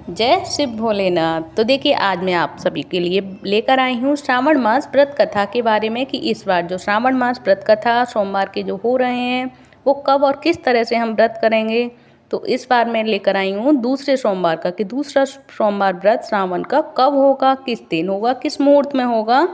जय शिव भोलेनाथ। तो देखिए, आज मैं आप सभी के लिए लेकर आई हूँ श्रावण मास व्रत कथा के बारे में कि इस बार जो श्रावण मास व्रत कथा सोमवार के जो हो रहे हैं वो कब और किस तरह से हम व्रत करेंगे। तो इस बार मैं लेकर आई हूँ दूसरे सोमवार का कि दूसरा सोमवार व्रत श्रावण का कब होगा, किस दिन होगा, किस मुहूर्त में होगा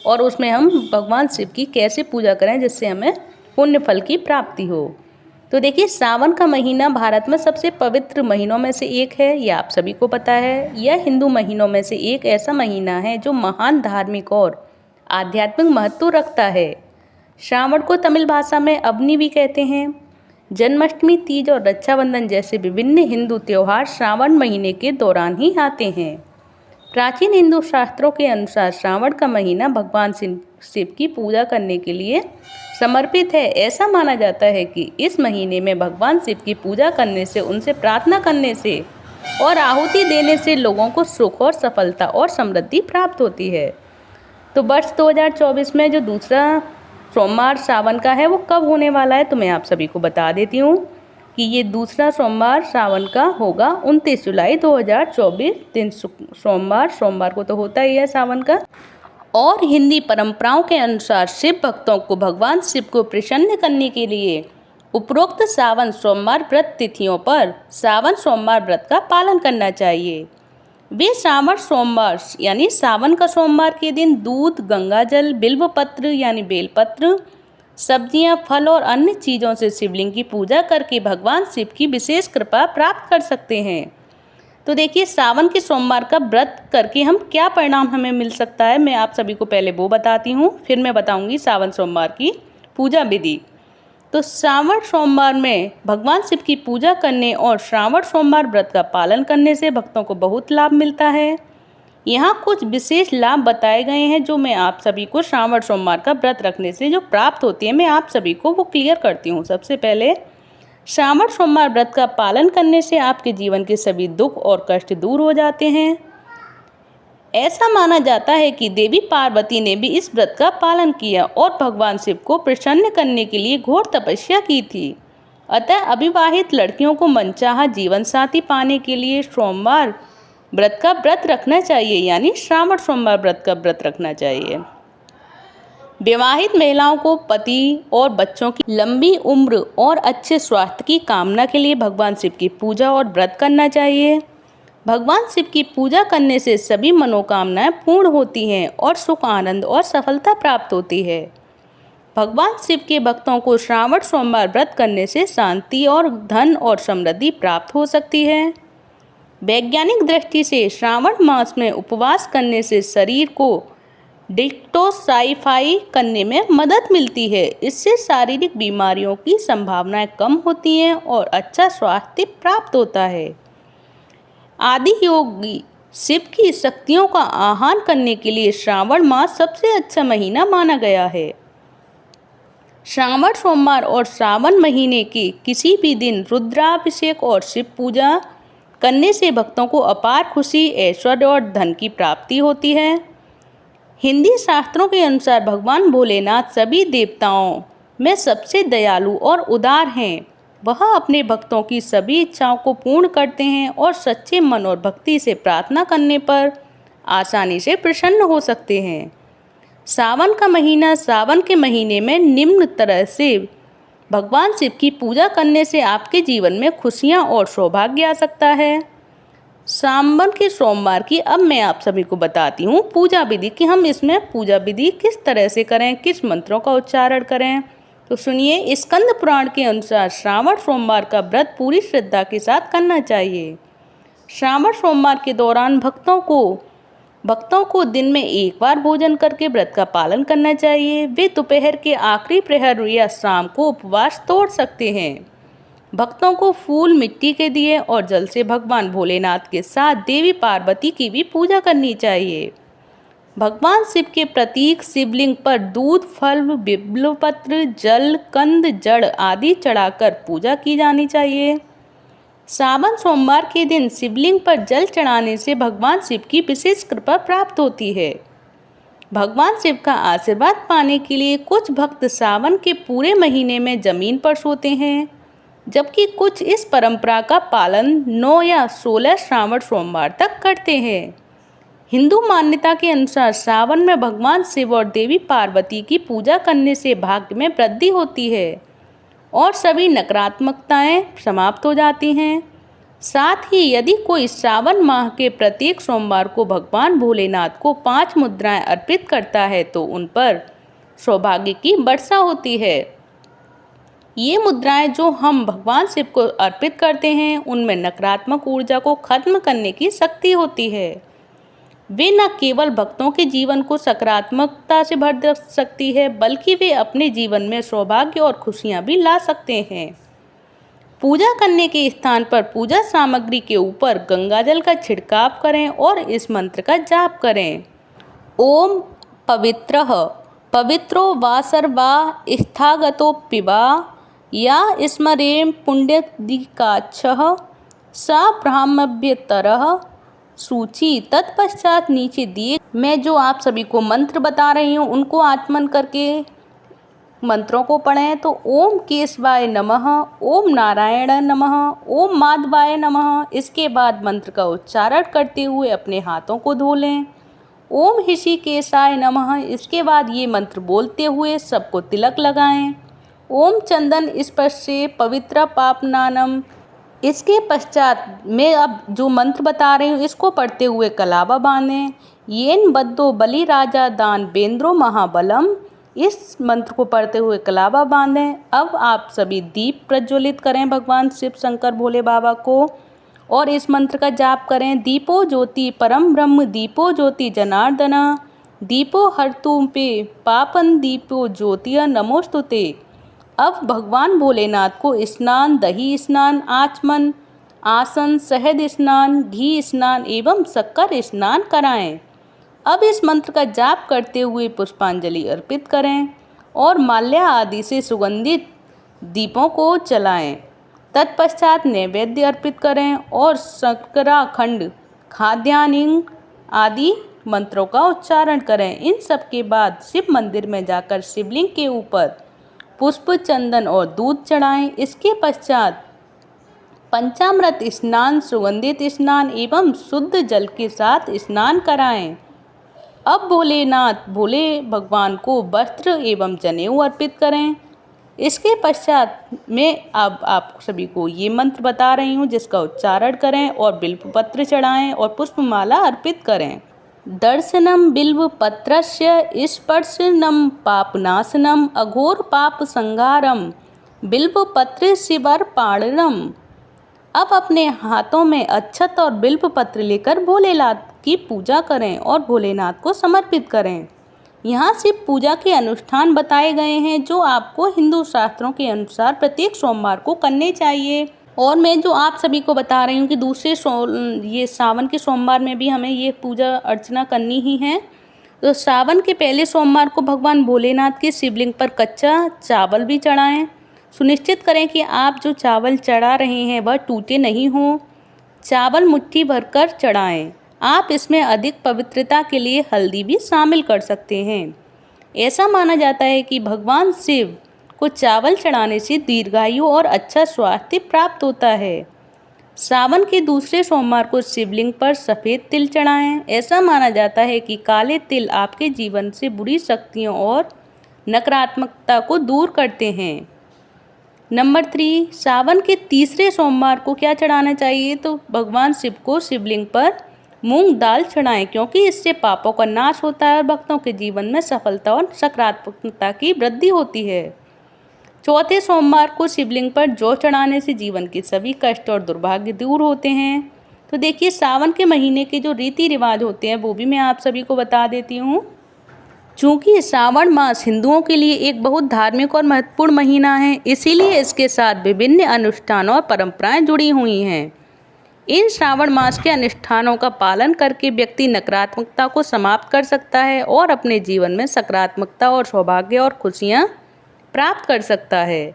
और उसमें हम भगवान शिव की कैसे पूजा करें जिससे हमें पुण्य फल की प्राप्ति हो। तो देखिए, सावन का महीना भारत में सबसे पवित्र महीनों में से एक है, यह आप सभी को पता है। यह हिंदू महीनों में से एक ऐसा महीना है जो महान धार्मिक और आध्यात्मिक महत्व रखता है। श्रावण को तमिल भाषा में अवनी भी कहते हैं। जन्माष्टमी, तीज और रक्षाबंधन जैसे विभिन्न हिंदू त्योहार श्रावण महीने के दौरान ही आते हैं। प्राचीन हिंदू शास्त्रों के अनुसार श्रावण का महीना भगवान शिव की पूजा करने के लिए समर्पित है। ऐसा माना जाता है कि इस महीने में भगवान शिव की पूजा करने से, उनसे प्रार्थना करने से और आहुति देने से लोगों को सुख और सफलता और समृद्धि प्राप्त होती है। तो वर्ष 2024 में जो दूसरा सोमवार सावन का है वो कब होने वाला है, तो मैं आप सभी को बता देती हूँ कि ये दूसरा सोमवार सावन का होगा 29 जुलाई 2024 दिन सोमवार को तो होता ही है सावन का। और हिंदी परंपराओं के अनुसार शिव भक्तों को भगवान शिव को प्रसन्न करने के लिए उपरोक्त सावन सोमवार व्रत तिथियों पर सावन सोमवार व्रत का पालन करना चाहिए। वे सावन सोमवार यानी सावन का सोमवार के दिन दूध, गंगाजल, बिल्वपत्र यानी बेलपत्र, सब्जियां, फल और अन्य चीज़ों से शिवलिंग की पूजा करके भगवान शिव की विशेष कृपा प्राप्त कर सकते हैं। तो देखिए, सावन के सोमवार का व्रत करके हम क्या परिणाम हमें मिल सकता है, मैं आप सभी को पहले वो बताती हूँ, फिर मैं बताऊँगी सावन सोमवार की पूजा विधि। तो श्रावण सोमवार में भगवान शिव की पूजा करने और श्रावण सोमवार व्रत का पालन करने से भक्तों को बहुत लाभ मिलता है। यहाँ कुछ विशेष लाभ बताए गए हैं जो मैं आप सभी को श्रावण सोमवार का व्रत रखने से जो प्राप्त होती है, मैं आप सभी को वो क्लियर करती हूँ। सबसे पहले, श्रावण सोमवार व्रत का पालन करने से आपके जीवन के सभी दुख और कष्ट दूर हो जाते हैं। ऐसा माना जाता है कि देवी पार्वती ने भी इस व्रत का पालन किया और भगवान शिव को प्रसन्न करने के लिए घोर तपस्या की थी। अतः अविवाहित लड़कियों को मनचाहा जीवन साथी पाने के लिए सोमवार व्रत का व्रत रखना चाहिए, यानी श्रावण सोमवार व्रत का व्रत रखना चाहिए। विवाहित महिलाओं को पति और बच्चों की लंबी उम्र और अच्छे स्वास्थ्य की कामना के लिए भगवान शिव की पूजा और व्रत करना चाहिए। भगवान शिव की पूजा करने से सभी मनोकामनाएं पूर्ण होती हैं और सुख, आनंद और सफलता प्राप्त होती है। भगवान शिव के भक्तों को श्रावण सोमवार व्रत करने से शांति और धन और समृद्धि प्राप्त हो सकती है। वैज्ञानिक दृष्टि से श्रावण मास में उपवास करने से शरीर को डिटॉक्सिफाई करने में मदद मिलती है। इससे शारीरिक बीमारियों की संभावनाएं कम होती हैं और अच्छा स्वास्थ्य प्राप्त होता है। आदि योगी शिव की शक्तियों का आह्वान करने के लिए श्रावण मास सबसे अच्छा महीना माना गया है। श्रावण सोमवार और श्रावण महीने के किसी भी दिन रुद्राभिषेक और शिव पूजा करने से भक्तों को अपार खुशी, ऐश्वर्य और धन की प्राप्ति होती है। हिंदी शास्त्रों के अनुसार भगवान भोलेनाथ सभी देवताओं में सबसे दयालु और उदार हैं। वह अपने भक्तों की सभी इच्छाओं को पूर्ण करते हैं और सच्चे मन और भक्ति से प्रार्थना करने पर आसानी से प्रसन्न हो सकते हैं। सावन का महीना, सावन के महीने में निम्न तरह से भगवान शिव की पूजा करने से आपके जीवन में खुशियां और सौभाग्य आ सकता है। सावन के सोमवार की अब मैं आप सभी को बताती हूँ पूजा विधि कि हम इसमें पूजा विधि किस तरह से करें, किस मंत्रों का उच्चारण करें। तो सुनिए, स्कंद पुराण के अनुसार श्रावण सोमवार का व्रत पूरी श्रद्धा के साथ करना चाहिए। श्रावण सोमवार के दौरान भक्तों को दिन में एक बार भोजन करके व्रत का पालन करना चाहिए। वे दोपहर के आखिरी प्रहर या शाम को उपवास तोड़ सकते हैं। भक्तों को फूल, मिट्टी के दिए और जल से भगवान भोलेनाथ के साथ देवी पार्वती की भी पूजा करनी चाहिए। भगवान शिव के प्रतीक शिवलिंग पर दूध, फल, बिल्वपत्र, जल, कंद, जड़ आदि चढ़ाकर पूजा की जानी चाहिए। सावन सोमवार के दिन शिवलिंग पर जल चढ़ाने से भगवान शिव की विशेष कृपा प्राप्त होती है। भगवान शिव का आशीर्वाद पाने के लिए कुछ भक्त सावन के पूरे महीने में जमीन पर सोते हैं। जबकि कुछ इस परंपरा का पालन 9 या 16 श्रावण सोमवार तक करते हैं। हिंदू मान्यता के अनुसार सावन में भगवान शिव और देवी पार्वती की पूजा करने से भाग्य में वृद्धि होती है और सभी नकारात्मकताएं समाप्त हो जाती हैं। साथ ही यदि कोई श्रावण माह के प्रत्येक सोमवार को भगवान भोलेनाथ को 5 मुद्राएं अर्पित करता है तो उन पर सौभाग्य की वर्षा होती है। ये मुद्राएं जो हम भगवान शिव को अर्पित करते हैं उनमें नकारात्मक ऊर्जा को खत्म करने की शक्ति होती है। वे न केवल भक्तों के जीवन को सकारात्मकता से भर सकती है बल्कि वे अपने जीवन में सौभाग्य और खुशियां भी ला सकते हैं। पूजा करने के स्थान पर पूजा सामग्री के ऊपर गंगाजल का छिड़काव करें और इस मंत्र का जाप करें। ओम पवित्रः पवित्रो वा सर्वा स्थागतोऽपिवा या स्मरेम पुण्यदिकाच्छः सा ब्रह्मभ्यतरः सूची। तत्पश्चात नीचे दिए मैं जो आप सभी को मंत्र बता रही हूँ उनको आचमन करके मंत्रों को पढ़ें। तो ओम केशवाय नमः, ओम नारायण नमः, ओम माधवाय नमः। इसके बाद मंत्र का उच्चारण करते हुए अपने हाथों को धो लें। ओम ऋषिकेशाय नमः। इसके बाद ये मंत्र बोलते हुए सबको तिलक लगाएं। ओम चंदन स्पर्शे पवित्र पापनानम। इसके पश्चात मैं अब जो मंत्र बता रही हूँ इसको पढ़ते हुए कलावा बांधें। येन बद्दो बलि राजा दान बेंद्रो महाबलम। इस मंत्र को पढ़ते हुए कलावा बांधें। अब आप सभी दीप प्रज्वलित करें भगवान शिव शंकर भोले बाबा को और इस मंत्र का जाप करें। दीपो ज्योति परम ब्रह्म, दीपो ज्योति जनार्दना, दीपो हरतु पे पापन, दीपो ज्योतिया नमोस्तुते। अब भगवान भोलेनाथ को स्नान, दही स्नान, आचमन, आसन, शहद स्नान, घी स्नान एवं शक्कर स्नान कराएं। अब इस मंत्र का जाप करते हुए पुष्पांजलि अर्पित करें और माल्या आदि से सुगंधित दीपों को जलाएं। तत्पश्चात नैवेद्य अर्पित करें और शर्करा खंड, खाद्यान्न आदि मंत्रों का उच्चारण करें। इन सब के बाद शिव मंदिर में जाकर शिवलिंग के ऊपर पुष्प, चंदन और दूध चढ़ाएं। इसके पश्चात पंचामृत स्नान, सुगंधित स्नान एवं शुद्ध जल के साथ स्नान कराएं। अब भोले भगवान को वस्त्र एवं जनेऊ अर्पित करें। इसके पश्चात मैं अब आप सभी को ये मंत्र बता रही हूँ जिसका उच्चारण करें और बिल्वपत्र चढ़ाएं और पुष्पमाला अर्पित करें। दर्शनम बिल्वपत्रस्य स्पर्शनम पापनाशनम अघोर पाप संहारम बिल्वपत्र शिवर्पाणनम। अब अपने हाथों में अक्षत और बिल्वपत्र लेकर भोलेनाथ की पूजा करें और भोलेनाथ को समर्पित करें। यहाँ शिव पूजा के अनुष्ठान बताए गए हैं जो आपको हिंदू शास्त्रों के अनुसार प्रत्येक सोमवार को करने चाहिए। और मैं जो आप सभी को बता रही हूँ कि दूसरे ये सावन के सोमवार में भी हमें ये पूजा अर्चना करनी ही है। तो सावन के पहले सोमवार को भगवान भोलेनाथ के शिवलिंग पर कच्चा चावल भी चढ़ाएं। सुनिश्चित करें कि आप जो चावल चढ़ा रहे हैं वह टूटे नहीं हों। चावल मुट्ठी भरकर चढ़ाएं। आप इसमें अधिक पवित्रता के लिए हल्दी भी शामिल कर सकते हैं। ऐसा माना जाता है कि भगवान शिव को चावल चढ़ाने से दीर्घायु और अच्छा स्वास्थ्य प्राप्त होता है। सावन के दूसरे सोमवार को शिवलिंग पर सफ़ेद तिल चढ़ाएं। ऐसा माना जाता है कि काले तिल आपके जीवन से बुरी शक्तियों और नकारात्मकता को दूर करते हैं। नंबर 3, सावन के तीसरे सोमवार को क्या चढ़ाना चाहिए? तो भगवान शिव को शिवलिंग पर मूंग दाल चढ़ाएं क्योंकि इससे पापों का नाश होता है और भक्तों के जीवन में सफलता और सकारात्मकता की वृद्धि होती है। चौथे सोमवार को शिवलिंग पर जौ चढ़ाने से जीवन के सभी कष्ट और दुर्भाग्य दूर होते हैं। तो देखिए सावन के महीने के जो रीति रिवाज होते हैं वो भी मैं आप सभी को बता देती हूँ। चूँकि श्रावण मास हिंदुओं के लिए एक बहुत धार्मिक और महत्वपूर्ण महीना है, इसीलिए इसके साथ विभिन्न अनुष्ठान और परंपराएं जुड़ी हुई हैं। इन श्रावण मास के अनुष्ठानों का पालन करके व्यक्ति नकारात्मकता को समाप्त कर सकता है और अपने जीवन में सकारात्मकता और सौभाग्य और खुशियाँ प्राप्त कर सकता है।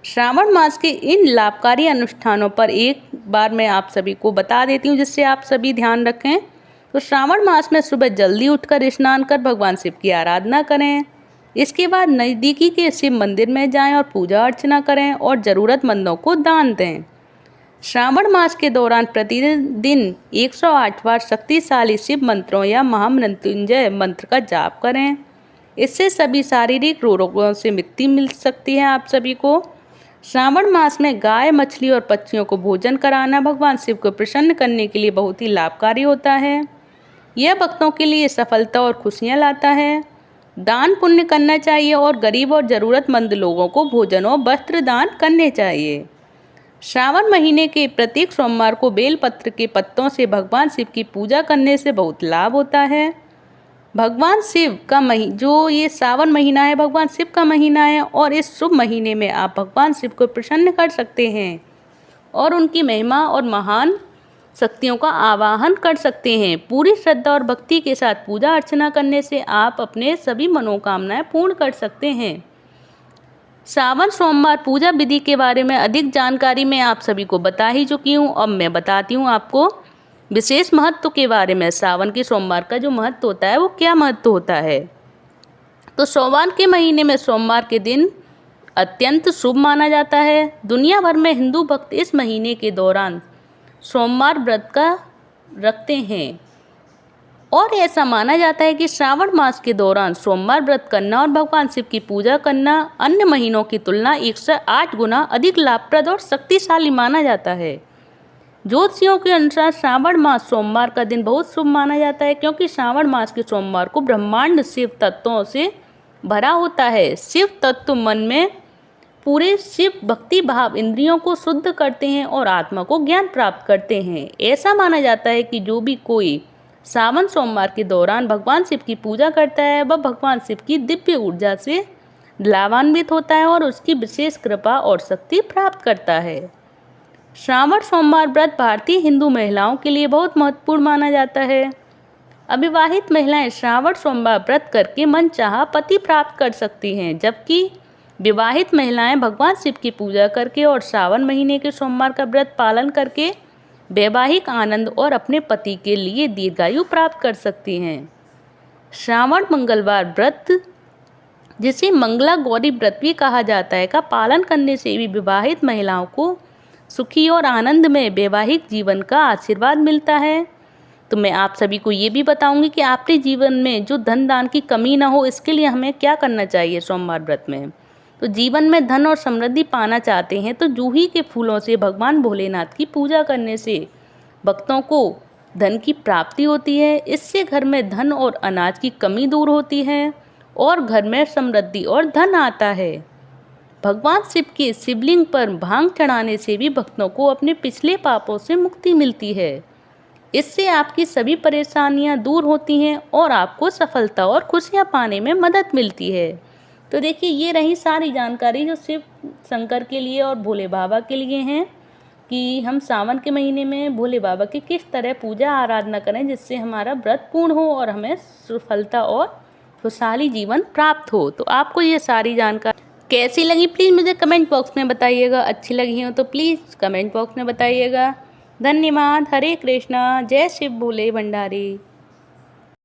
श्रावण मास के इन लाभकारी अनुष्ठानों पर एक बार मैं आप सभी को बता देती हूँ जिससे आप सभी ध्यान रखें। तो श्रावण मास में सुबह जल्दी उठकर स्नान कर भगवान शिव की आराधना करें। इसके बाद नज़दीकी के शिव मंदिर में जाएं और पूजा अर्चना करें और ज़रूरतमंदों को दान दें। श्रावण मास के दौरान प्रतिदिन 108 बार शक्तिशाली शिव मंत्रों या महामृत्युंजय मंत्र का जाप करें। इससे सभी शारीरिक रोगों से मुक्ति मिल सकती है आप सभी को। श्रावण मास में गाय, मछली और पक्षियों को भोजन कराना भगवान शिव को प्रसन्न करने के लिए बहुत ही लाभकारी होता है। यह भक्तों के लिए सफलता और खुशियाँ लाता है। दान पुण्य करना चाहिए और गरीब और ज़रूरतमंद लोगों को भोजन और वस्त्र दान करने चाहिए। श्रावण महीने के प्रत्येक सोमवार को बेलपत्र के पत्तों से भगवान शिव की पूजा करने से बहुत लाभ होता है। भगवान शिव का जो ये सावन महीना है, भगवान शिव का महीना है और इस शुभ महीने में आप भगवान शिव को प्रसन्न कर सकते हैं और उनकी महिमा और महान शक्तियों का आवाहन कर सकते हैं। पूरी श्रद्धा और भक्ति के साथ पूजा अर्चना करने से आप अपने सभी मनोकामनाएं पूर्ण कर सकते हैं। सावन सोमवार पूजा विधि के बारे में अधिक जानकारी मैं आप सभी को बता ही चुकी हूँ। अब मैं बताती हूँ आपको विशेष महत्व के बारे में। सावन के सोमवार का जो महत्व होता है वो क्या महत्व होता है। तो सावन के महीने में सोमवार के दिन अत्यंत शुभ माना जाता है। दुनिया भर में हिंदू भक्त इस महीने के दौरान सोमवार व्रत का रखते हैं और ऐसा माना जाता है कि श्रावण मास के दौरान सोमवार व्रत करना और भगवान शिव की पूजा करना अन्य महीनों की तुलना 108 गुना अधिक लाभप्रद और शक्तिशाली माना जाता है। ज्योतिषियों के अनुसार श्रावण मास सोमवार का दिन बहुत शुभ माना जाता है क्योंकि श्रावण मास के सोमवार को ब्रह्मांड शिव तत्वों से भरा होता है। शिव तत्व मन में पूरे शिव भक्ति भाव इंद्रियों को शुद्ध करते हैं और आत्मा को ज्ञान प्राप्त करते हैं। ऐसा माना जाता है कि जो भी कोई सावन सोमवार के दौरान भगवान शिव की पूजा करता है वह भगवान शिव की दिव्य ऊर्जा से लाभान्वित होता है और उसकी विशेष कृपा और शक्ति प्राप्त करता है। श्रावण सोमवार व्रत भारतीय हिंदू महिलाओं के लिए बहुत महत्वपूर्ण माना जाता है। अविवाहित महिलाएं श्रावण सोमवार व्रत करके मनचाहा पति प्राप्त कर सकती हैं, जबकि विवाहित महिलाएं भगवान शिव की पूजा करके और श्रावण महीने के सोमवार का व्रत पालन करके वैवाहिक आनंद और अपने पति के लिए दीर्घायु प्राप्त कर सकती हैं। श्रावण मंगलवार व्रत, जिसे मंगला गौरी व्रत भी कहा जाता है, का पालन करने से भी विवाहित महिलाओं को सुखी और आनंदमय वैवाहिक जीवन का आशीर्वाद मिलता है। तो मैं आप सभी को ये भी बताऊंगी कि आपके जीवन में जो धन दान की कमी ना हो, इसके लिए हमें क्या करना चाहिए सोमवार व्रत में। तो जीवन में धन और समृद्धि पाना चाहते हैं तो जूही के फूलों से भगवान भोलेनाथ की पूजा करने से भक्तों को धन की प्राप्ति होती है। इससे घर में धन और अनाज की कमी दूर होती है और घर में समृद्धि और धन आता है। भगवान शिव के शिवलिंग पर भांग चढ़ाने से भी भक्तों को अपने पिछले पापों से मुक्ति मिलती है। इससे आपकी सभी परेशानियां दूर होती हैं और आपको सफलता और खुशियां पाने में मदद मिलती है। तो देखिए, ये रही सारी जानकारी जो शिव शंकर के लिए और भोले बाबा के लिए हैं कि हम सावन के महीने में भोले बाबा की किस तरह पूजा आराधना करें जिससे हमारा व्रत पूर्ण हो और हमें सफलता और खुशहाली जीवन प्राप्त हो। तो आपको ये सारी जानकारी कैसी लगी प्लीज़ मुझे कमेंट बॉक्स में बताइएगा। अच्छी लगी हो तो प्लीज़ कमेंट बॉक्स में बताइएगा। धन्यवाद। हरे कृष्णा। जय शिव भोले भंडारी।